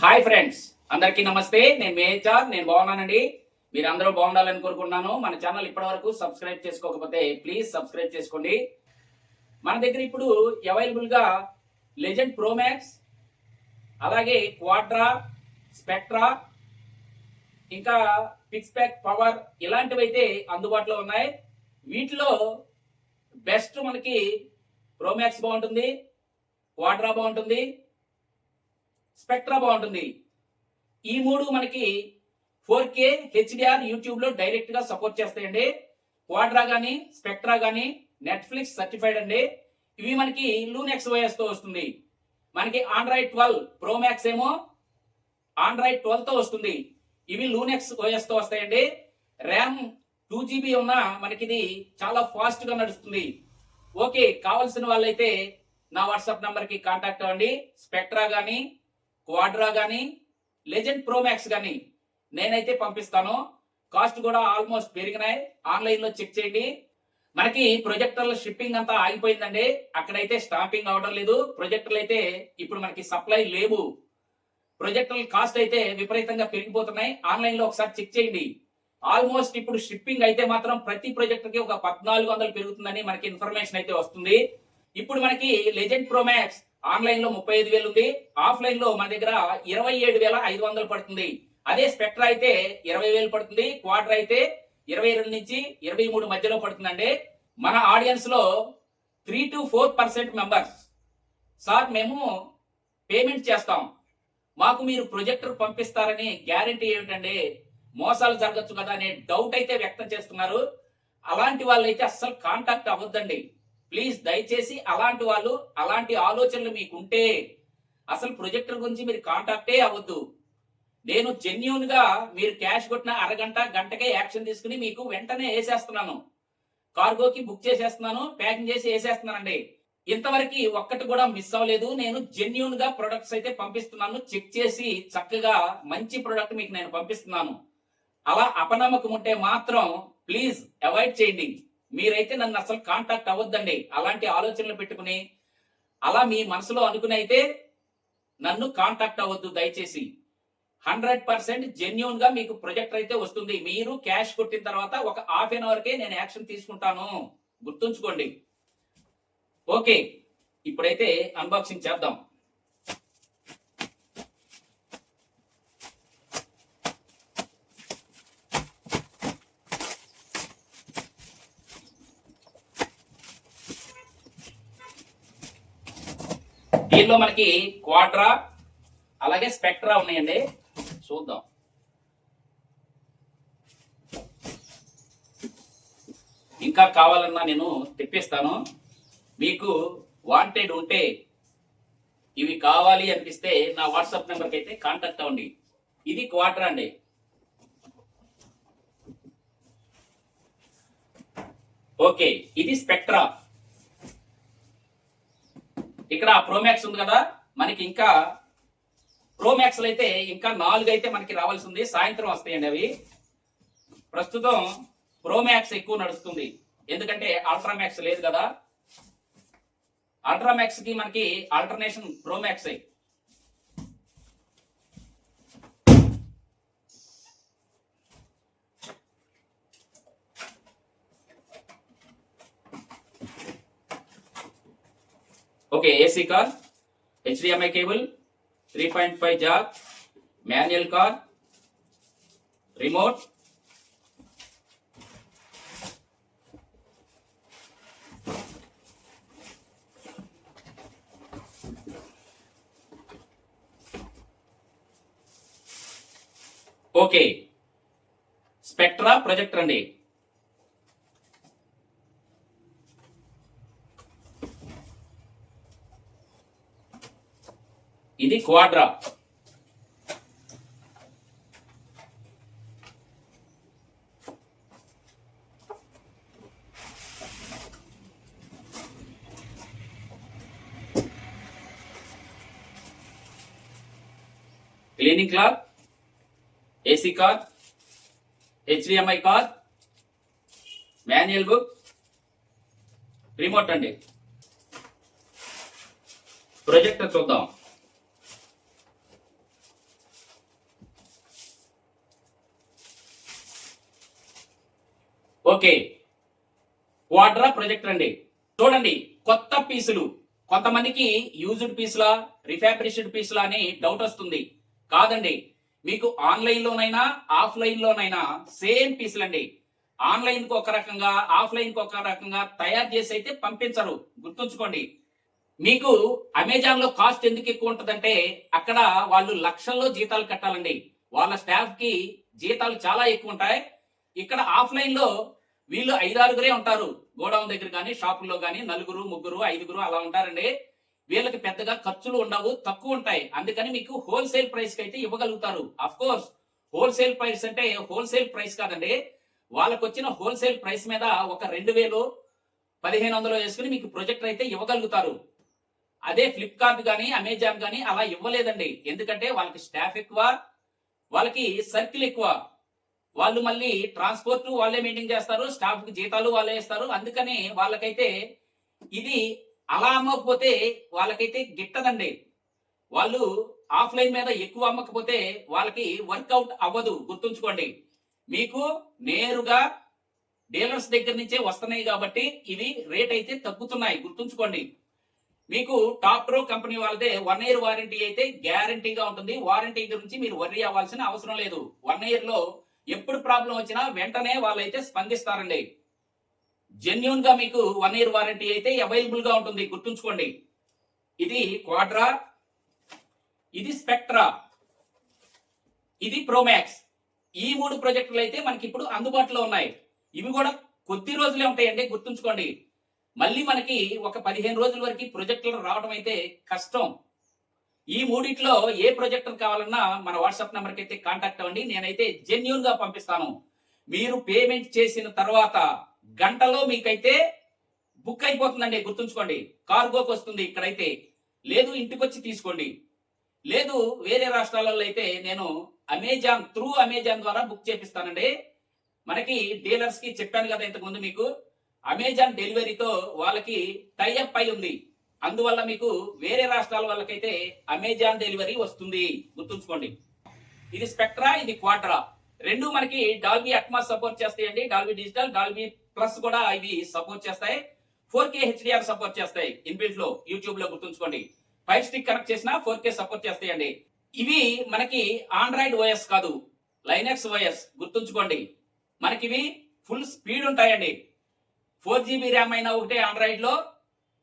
Hi friends, అందరికీ నమస్తే. నేను మేహెచ్ఆర్. నేను బాగున్నానండి. మీరు అందరూ బాగుండాలని కోరుకుంటున్నాను. మన ఛానల్ ఇప్పటివరకు సబ్స్క్రైబ్ చేసుకోకపోతే ప్లీజ్ సబ్స్క్రైబ్ చేసుకోండి. మన దగ్గర ఇప్పుడు అవైలబుల్గా లెజెండ్ ప్రో మ్యాక్స్, అలాగే క్వాడ్రా, స్పెక్ట్రా, ఇంకా పిక్స్పెక్ పవర్ ఇలాంటివి అయితే అందుబాటులో ఉన్నాయి. వీటిలో బెస్ట్ మనకి ప్రో మ్యాక్స్ బాగుంటుంది, క్వాడ్రా బాగుంటుంది, స్పెక్ట్రా బాగుంటుంది. ఈ మూడు మనకి 4K హెచ్డిఆర్ యూట్యూబ్ లో డైరెక్ట్ గా సపోర్ట్ చేస్తాయండి. క్వాడ్రా గానీ స్పెక్ట్రా గానీ నెట్ఫ్లిక్స్ సర్టిఫైడ్ అండి. ఇవి మనకి లూనెక్స్ ఓఎస్ తో వస్తుంది. మనకి ఆండ్రాయిడ్ 12 ప్రో మ్యాక్స్ ఏమో ఆండ్రాయిడ్ 12 తో వస్తుంది. ఇవి లూనెక్స్ ఓఎస్ తో వస్తాయండి. ర్యామ్ 2GB ఉన్న మనకి ఇది చాలా ఫాస్ట్ గా నడుస్తుంది. ఓకే, కావాల్సిన వాళ్ళైతే నా వాట్సాప్ నంబర్ కి కాంటాక్ట్ అవ్వండి. స్పెక్ట్రా గానీ క్వాడ్రా గానీ లెజెండ్ ప్రో మ్యాక్స్ గానీ నేనైతే పంపిస్తాను. కాస్ట్ కూడా ఆల్మోస్ట్ పెరిగినాయి. ఆన్లైన్ లో చెక్ చేయండి. మనకి ప్రొజెక్టర్ల షిప్పింగ్ అంతా ఆగిపోయిందండి. అక్కడైతే స్టాంపింగ్ అవడం లేదు. ప్రొజెక్టర్లు అయితే ఇప్పుడు మనకి సప్లై లేవు. ప్రొజెక్టర్ల కాస్ట్ అయితే విపరీతంగా పెరిగిపోతున్నాయి. ఆన్లైన్ లో ఒకసారి చెక్ చేయండి. ఆల్మోస్ట్ ఇప్పుడు షిప్పింగ్ అయితే మాత్రం ప్రతి ప్రొజెక్టర్ కి ఒక 1400 పెరుగుతుందని మనకి ఇన్ఫర్మేషన్ అయితే వస్తుంది. ఇప్పుడు మనకి లెజెండ్ ప్రో మ్యాక్స్ ఆన్లైన్ లో 35,000 ఉంది. ఆఫ్లైన్ లో మన దగ్గర 27,500 పడుతుంది. అదే స్పెక్ట్రా అయితే 20,000 పడుతుంది. క్వాడ్రా అయితే 22 నుంచి 23 మధ్యలో పడుతుందండి. మన ఆడియన్స్ లో 3 to 4% మెంబర్స్ సార్ మేము పేమెంట్ చేస్తాం, మాకు మీరు ప్రొజెక్టర్ పంపిస్తారని గ్యారంటీ ఏమిటండి, మోసాలు జరగచ్చు కదా అనే డౌట్ అయితే వ్యక్తం చేస్తున్నారు. అలాంటి వాళ్ళైతే అస్సలు కాంటాక్ట్ అవ్వద్దండి ప్లీజ్. దయచేసి అలాంటి వాళ్ళు, అలాంటి ఆలోచనలు మీకుంటే అసలు ప్రొజెక్టర్ గురించి మీరు కాంటాక్టే అవ్వద్దు. నేను జెన్యూన్ గా మీరు క్యాష్ కొట్టిన అరగంట గంటకే యాక్షన్ తీసుకుని మీకు వెంటనే వేసేస్తున్నాను. కార్గోకి బుక్ చేసేస్తున్నాను, ప్యాకింగ్ చేసి వేసేస్తున్నానండి. ఇంతవరకు ఒక్కటి కూడా మిస్ అవ్వలేదు. నేను జెన్యూన్ గా ప్రొడక్ట్స్ అయితే పంపిస్తున్నాను. చెక్ చేసి చక్కగా మంచి ప్రొడక్ట్ మీకు నేను పంపిస్తున్నాను. అలా అపనమ్మకం ఉంటే మాత్రం ప్లీజ్ అవాయిడ్ చేయండి. మీరైతే నన్ను అసలు కాంటాక్ట్ అవ్వద్దండి. అలాంటి ఆలోచనలు పెట్టుకుని అలా మీ మనసులో అనుకుని అయితే నన్ను కాంటాక్ట్ అవ్వద్దు దయచేసి. 100% జెన్యూన్ గా మీకు ప్రొజెక్టర్ అయితే వస్తుంది. మీరు క్యాష్ కొట్టిన తర్వాత ఒక హాఫ్ అన్ అవర్ కే నేను యాక్షన్ తీసుకుంటాను, గుర్తుంచుకోండి. ఓకే, ఇప్పుడైతే అన్బాక్సింగ్ చేద్దాం. దీనిలో మనకి క్వాడ్రా అలాగే స్పెక్ట్రా ఉన్నాయండి. చూద్దాం. ఇంకా కావాలన్నా నేను తెప్పిస్తాను. మీకు వాంటెడ్ ఉంటే, ఇవి కావాలి అనిపిస్తే నా వాట్సాప్ నెంబర్కి అయితే కాంటాక్ట్ అవ్వండి. ఇది క్వాడ్రా అండి. ఓకే, ఇది స్పెక్ట్రా. ఇక్కడ ప్రోమ్యాక్స్ ఉంది కదా, మనకి ఇంకా ప్రోమ్యాక్స్ అయితే ఇంకా 4 అయితే మనకి రావాల్సి ఉంది. సాయంత్రం వస్తాయండి అవి. ప్రస్తుతం ప్రోమ్యాక్స్ ఎక్కువ నడుస్తుంది, ఎందుకంటే అల్ట్రామ్యాక్స్ లేదు కదా. అల్ట్రామ్యాక్స్ కి మనకి alternation pro max. Okay, AC cord, HDMI cable, 3.5 jack, manual card, remote, okay Spectra projector అండి. ఇది Quadra. Cleaning cloth, AC cord, HDMI cord, manual book, remote అండి. ప్రొజెక్టర్ చూద్దాం. ఓకే, క్వాడ్రా ప్రొజెక్టర్ అండి. చూడండి, కొత్త పీసులు, కొంతమందికి యూజ్డ్ పీసులా రిఫాబ్రికేషన్ పీసులా అని డౌట్ వస్తుంది. కాదండి, మీకు ఆన్లైన్ లోనైనా ఆఫ్లైన్ లోనైనా సేమ్ పీసులు అండి. ఆన్లైన్ కు ఒక రకంగా, ఆఫ్లైన్ కు ఒక రకంగా తయారు చేసి అయితే పంపించరు, గుర్తుంచుకోండి. మీకు అమెజాన్ లో కాస్ట్ ఎందుకు ఎక్కువ ఉంటుందంటే అక్కడ వాళ్ళు లక్షల్లో జీతాలు కట్టాలండి. వాళ్ళ స్టాఫ్ కి జీతాలు చాలా ఎక్కువ ఉంటాయి. ఇక్కడ ఆఫ్లైన్ లో వీళ్ళు 5-6 ఉంటారు. గోడౌన్ దగ్గర కానీ షాపుల్లో కానీ 4, 3, 5 అలా ఉంటారండి. వీళ్ళకి పెద్దగా ఖర్చులు ఉండవు, తక్కువ ఉంటాయి. అందుకని మీకు హోల్సేల్ ప్రైస్ కి అయితే ఇవ్వగలుగుతారు. అఫ్ కోర్స్ హోల్సేల్ ప్రైస్ అంటే హోల్సేల్ ప్రైస్ కాదండి, వాళ్ళకు వచ్చిన హోల్సేల్ ప్రైస్ మీద ఒక 2000, 1500 వేసుకుని మీకు ప్రొజెక్టర్ అయితే ఇవ్వగలుగుతారు. అదే ఫ్లిప్కార్ట్ కానీ అమెజాన్ కానీ అలా ఇవ్వలేదండి. ఎందుకంటే వాళ్ళకి స్టాఫ్ ఎక్కువ, వాళ్ళకి సర్కిల్ ఎక్కువ, వాళ్ళు మళ్ళీ ట్రాన్స్పోర్ట్ వాళ్ళే మెయింటైన్ చేస్తారు, స్టాఫ్ కి జీతాలు వాళ్ళే ఇస్తారు. అందుకని వాళ్ళకైతే ఇది అలా అమ్మకపోతే వాళ్ళకైతే గిట్టదండి. వాళ్ళు ఆఫ్లైన్ మీద ఎక్కువ అమ్మకపోతే వాళ్ళకి వర్కౌట్ అవ్వదు, గుర్తుంచుకోండి. మీకు నేరుగా డీలర్స్ దగ్గర నుంచే వస్తున్నాయి కాబట్టి ఇవి రేట్ అయితే తగ్గుతున్నాయి, గుర్తుంచుకోండి. మీకు టాప్ ప్రో కంపెనీ వాళ్ళదే 1 year వారంటీ అయితే గ్యారంటీగా ఉంటుంది. వారంటీ గురించి మీరు వర్రీ అవ్వాల్సిన అవసరం లేదు. 1 year లో ఎప్పుడు ప్రాబ్లం వచ్చినా వెంటనే వాళ్ళైతే స్పందిస్తారండి. జెన్యూన్ గా మీకు 1 year వారంటీ అయితే అవైలబుల్ గా ఉంటుంది, గుర్తుంచుకోండి. ఇది క్వాడ్రా, ఇది స్పెక్ట్రా, ఇది ప్రోమాక్స్. ఈ 3 ప్రాజెక్టులు అయితే మనకి ఇప్పుడు అందుబాటులో ఉన్నాయి. ఇవి కూడా కొద్ది రోజులే ఉంటాయండి, గుర్తుంచుకోండి. మళ్ళీ మనకి ఒక 15 రోజుల వరకు ప్రొజెక్టులు రావడం అయితే కష్టం. ఈ మూడిట్లో ఏ ప్రొజెక్టర్ కావాలన్నా మన వాట్సాప్ నెంబర్కి అయితే కాంటాక్ట్ అవ్వండి. నేనైతే జెన్యూన్ గా పంపిస్తాను. మీరు పేమెంట్ చేసిన తర్వాత గంటలో మీకైతే బుక్ అయిపోతుందండి, గుర్తుంచుకోండి. కార్గోకి వస్తుంది ఇక్కడైతే. లేదు ఇంటికి వచ్చి తీసుకోండి. లేదు వేరే రాష్ట్రాలలో అయితే నేను అమెజాన్ ద్వారా బుక్ చేపిస్తానండి. మనకి డీలర్స్ కి చెప్పాను కదా ఇంతకుముందు మీకు, అమెజాన్ డెలివరీతో వాళ్ళకి టైఅప్ అయి ఉంది. అందువల్ల మీకు వేరే రాష్ట్రాల వాళ్ళకైతే అమెజాన్ డెలివరీ వస్తుంది, గుర్తుంచుకోండి. ఇది స్పెక్ట్రా, ఇది క్వాడ్రా. రెండు మనకి డాల్బీ అట్మాస్ సపోర్ట్ చేస్తాయండి. డాల్బీ డిజిటల్, డాల్బీ ప్లస్ కూడా ఇవి సపోర్ట్ చేస్తాయి. 4K HDR సపోర్ట్ చేస్తాయి ఇన్బిల్ట్ లో, యూట్యూబ్ లో, గుర్తుంచుకోండి. 5 స్టిక్ కనెక్ట్ చేసినా 4K సపోర్ట్ చేస్తాయండి. ఇవి మనకి ఆండ్రాయిడ్ ఓఎస్ కాదు, లైనక్స్ ఓఎస్, గుర్తుంచుకోండి. మనకి ఇవి ఫుల్ స్పీడ్ ఉంటాయండి. 4GB ర్యామ్ అయినా ఒకటే ఆండ్రాయిడ్ లో,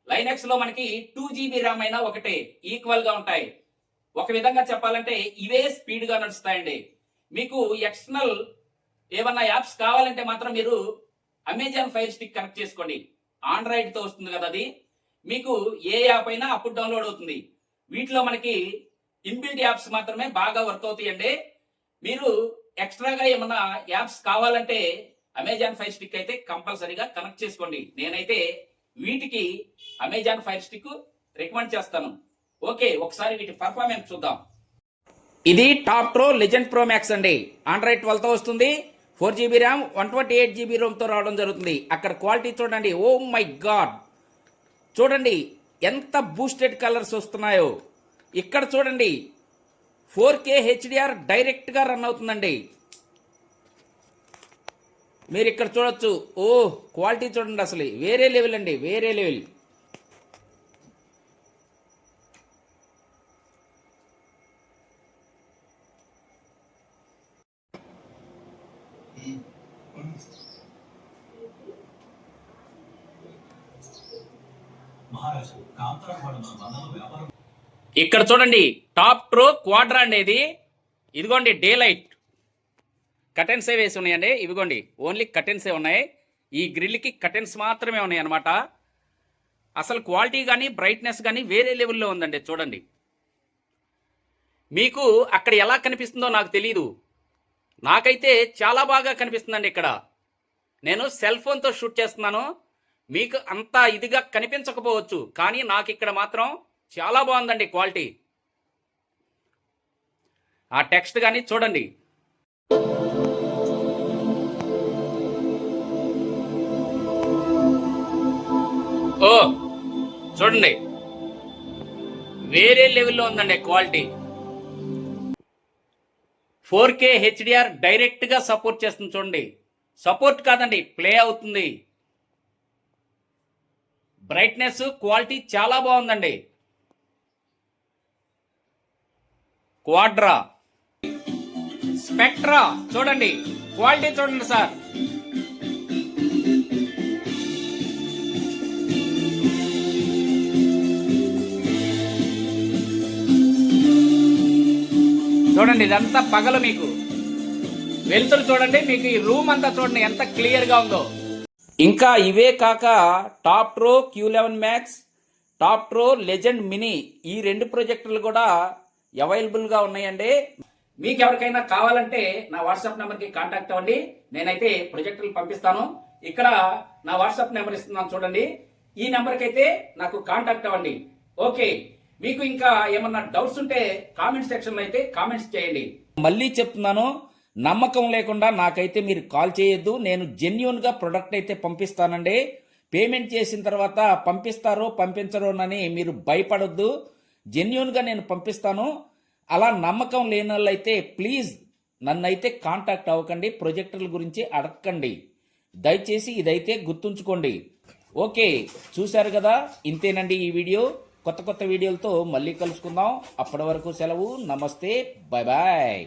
లైనక్స్ లో మనకి 2GB ర్యామ్ అయినా ఒకటే, ఈక్వల్ గా ఉంటాయి. ఒక విధంగా చెప్పాలంటే ఇవే స్పీడ్ గా నడుస్తాయండి. మీకు ఎక్స్టర్నల్ ఏమన్నా యాప్స్ కావాలంటే మాత్రం మీరు అమెజాన్ ఫైర్ స్టిక్ కనెక్ట్ చేసుకోండి. ఆండ్రాయిడ్ తో వస్తుంది కదా అది. మీకు ఏ యాప్ అయినా అప్పుడు డౌన్లోడ్ అవుతుంది. వీటిలో మనకి ఇన్బిల్ట్ యాప్స్ మాత్రమే బాగా వర్క్ అవుతాయండి. మీరు ఎక్స్ట్రాగా ఏమన్నా యాప్స్ కావాలంటే అమెజాన్ ఫైర్ స్టిక్ అయితే కంపల్సరీగా కనెక్ట్ చేసుకోండి. నేనైతే వీటికి అమెజాన్ ఫైర్ స్టిక్ రికమెండ్ చేస్తాను. ఓకే, ఒకసారి వీటి పర్ఫార్మెన్స్ చూద్దాం. ఇది top pro legend pro max అండి. ఆండ్రాయిడ్ 12 తో వస్తుంది. 4GB ర్యామ్, 128GB రోమ్ తో రావడం జరుగుతుంది. అక్కడ క్వాలిటీ చూడండి, ఓ మై గాడ్, చూడండి ఎంత బూస్టెడ్ కలర్స్ వస్తున్నాయో. ఇక్కడ చూడండి 4K HDR డైరెక్ట్ గా రన్ అవుతుందండి. మీరు ఇక్కడ చూడొచ్చు, ఓ క్వాలిటీ చూడండి, అసలు వేరే లెవెల్ అండి, వేరే లెవెల్. ఇక్కడ చూడండి టాప్ ప్రో క్వాడ్రా అండి ఇది. ఇదిగోండి డే లైట్ కటెన్సే వేసి ఉన్నాయండి. ఇవిగోండి ఓన్లీ కటెన్సే ఉన్నాయి. ఈ గ్రిల్కి కటెన్స్ మాత్రమే ఉన్నాయి అనమాట. అసలు క్వాలిటీ కానీ బ్రైట్నెస్ కానీ వేరే లెవెల్లో ఉందండి. చూడండి, మీకు అక్కడ ఎలా కనిపిస్తుందో నాకు తెలియదు, నాకైతే చాలా బాగా కనిపిస్తుందండి. ఇక్కడ నేను సెల్ ఫోన్తో షూట్ చేస్తున్నాను, మీకు అంత ఇదిగా కనిపించకపోవచ్చు, కానీ నాకు ఇక్కడ మాత్రం చాలా బాగుందండి క్వాలిటీ. ఆ టెక్స్ట్ కానీ చూడండి. ఓ చూడండి, వేరే లెవెల్లో ఉందండి క్వాలిటీ. 4K HDR డైరెక్ట్ గా సపోర్ట్ చేస్తుంది చూడండి. సపోర్ట్ కాదండి, ప్లే అవుతుంది. బ్రైట్నెస్ క్వాలిటీ చాలా బాగుందండి. క్వాడ్రా, స్పెక్ట్రా చూడండి, క్వాలిటీ చూడండి సార్. చూడండి, ఇదంతా పగలు మీకు వెలుతురు చూడండి, మీకు ఈ రూమ్ అంతా చూడండి ఎంత క్లియర్ గా ఉందో. ఇంకా ఇవే కాక Toptro Q11 max, Toptro legend mini, ఈ 2 ప్రొజెక్టర్లు కూడా అవైలబుల్ గా ఉన్నాయండి. మీకు ఎవరికైనా కావాలంటే నా వాట్సాప్ నెంబర్ కి కాంటాక్ట్ అవ్వండి. నేనైతే ప్రొజెక్టర్లు పంపిస్తాను. ఇక్కడ నా వాట్సాప్ నెంబర్ ఇస్తున్నాను చూడండి, ఈ నెంబర్కి అయితే నాకు కాంటాక్ట్ అవ్వండి. ఓకే, మీకు ఇంకా ఏమన్నా డౌట్స్ ఉంటే కామెంట్ సెక్షన్ లో అయితే కామెంట్స్ చేయండి. మళ్ళీ చెప్తున్నాను, నమ్మకం లేకుండా నాకైతే మీరు కాల్ చేయొద్దు. నేను జెన్యూన్ గా ప్రొడక్ట్ అయితే పంపిస్తానండి. పేమెంట్ చేసిన తర్వాత పంపిస్తారో పంపించరోనని మీరు భయపడొద్దు. జెన్యూన్ గా నేను పంపిస్తాను. అలా నమ్మకం లేని వాళ్ళైతే ప్లీజ్ నన్నైతే కాంటాక్ట్ అవ్వకండి, ప్రొజెక్టర్ల గురించి అడగండి. దయచేసి ఇదైతే గుర్తుంచుకోండి. ఓకే, చూశారు కదా, ఇంతేనండి ఈ వీడియో. కొత్త కొత్త వీడియోలతో మళ్ళీ కలుసుకుందాం. అప్పటి వరకు సెలవు. నమస్తే, బాయ్ బాయ్.